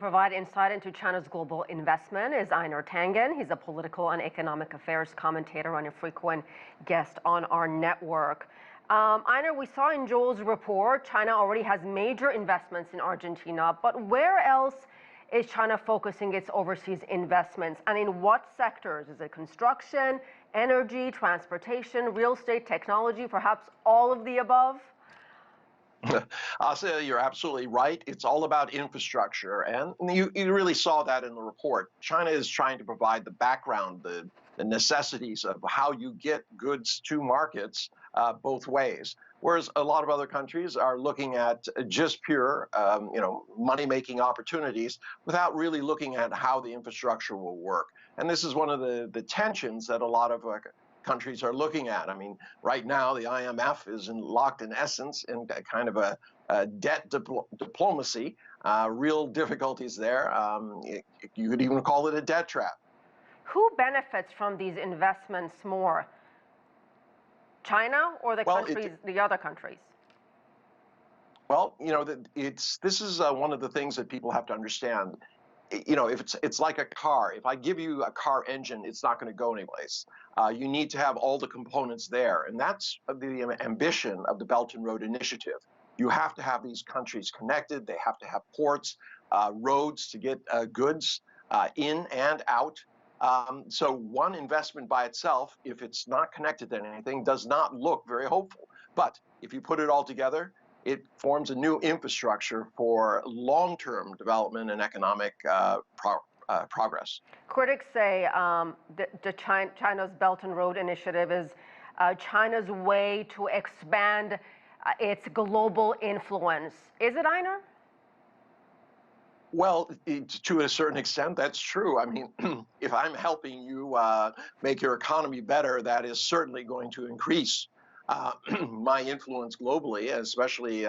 provide insight into China's global investment is Einar Tangen. He's a political and economic affairs commentator and a frequent guest on our network. Einar, we saw in Joel's report, China already has major investments in Argentina, but where else is China focusing its overseas investments, and in what sectors? Is it construction, energy, transportation, real estate, technology, perhaps all of the above? I'll say you're absolutely right. It's all about infrastructure, and you really saw that in the report. China is trying to provide the background, the necessities of how you get goods to markets both ways. Whereas a lot of other countries are looking at just pure, money-making opportunities without really looking at how the infrastructure will work. And this is one of the tensions that a lot of countries are looking at. I mean, right now the IMF is locked in essence in a kind of a debt diplomacy, real difficulties there. You could even call it a debt trap. Who benefits from these investments more? China or the other countries? Well, this is one of the things that people have to understand. If it's like a car. If I give you a car engine, it's not going to go anyplace. You need to have all the components there, and that's the ambition of the Belt and Road Initiative. You have to have these countries connected. They have to have ports, roads to get goods in and out. So one investment by itself, if it's not connected to anything, does not look very hopeful. But if you put it all together, it forms a new infrastructure for long-term development and economic progress. Critics say China's Belt and Road Initiative is China's way to expand its global influence. Is it, Einar? Well, to a certain extent, that's true. I mean, if I'm helping you make your economy better, that is certainly going to increase my influence globally, especially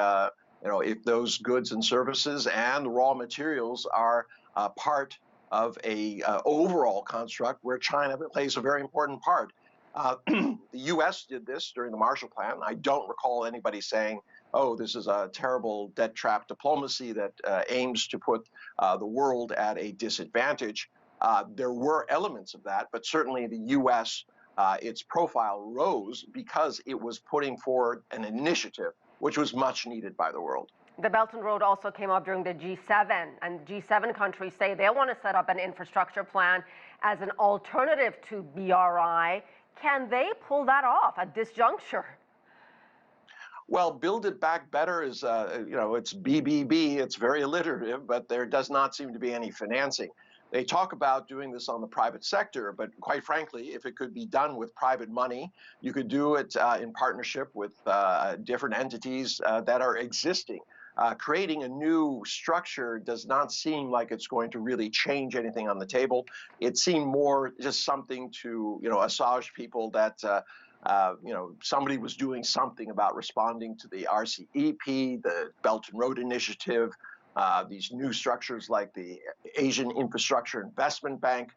if those goods and services and raw materials are part of a overall construct where China plays a very important part. The U.S. did this during the Marshall Plan. I don't recall anybody saying, oh, this is a terrible debt trap diplomacy that aims to put the world at a disadvantage. There were elements of that, but certainly the U.S., its profile rose because it was putting forward an initiative which was much needed by the world. The Belt and Road also came up during the G7, and G7 countries say they want to set up an infrastructure plan as an alternative to BRI. Can they pull that off at this juncture? Well, Build It Back Better is, it's BBB, it's very alliterative, but there does not seem to be any financing. They talk about doing this on the private sector, but quite frankly, if it could be done with private money, you could do it in partnership with different entities that are existing. Creating a new structure does not seem like it's going to really change anything on the table. It seemed more just something to, assuage people that somebody was doing something about responding to the RCEP, the Belt and Road Initiative, these new structures like the Asian Infrastructure Investment Bank.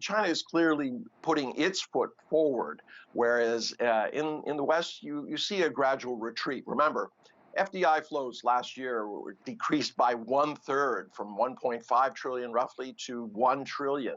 China is clearly putting its foot forward, whereas in the West, you see a gradual retreat. Remember, FDI flows last year were decreased by 1/3 from 1.5 trillion roughly to 1 trillion.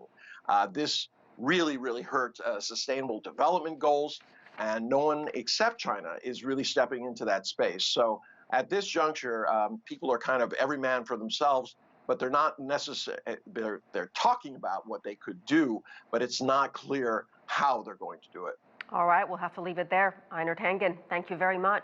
This really hurt sustainable development goals, and no one except China is really stepping into that space. So at this juncture, people are kind of every man for themselves, but they're not necessarily, they're talking about what they could do, but it's not clear how they're going to do it. All right, we'll have to leave it there. Einar Tangen, thank you very much.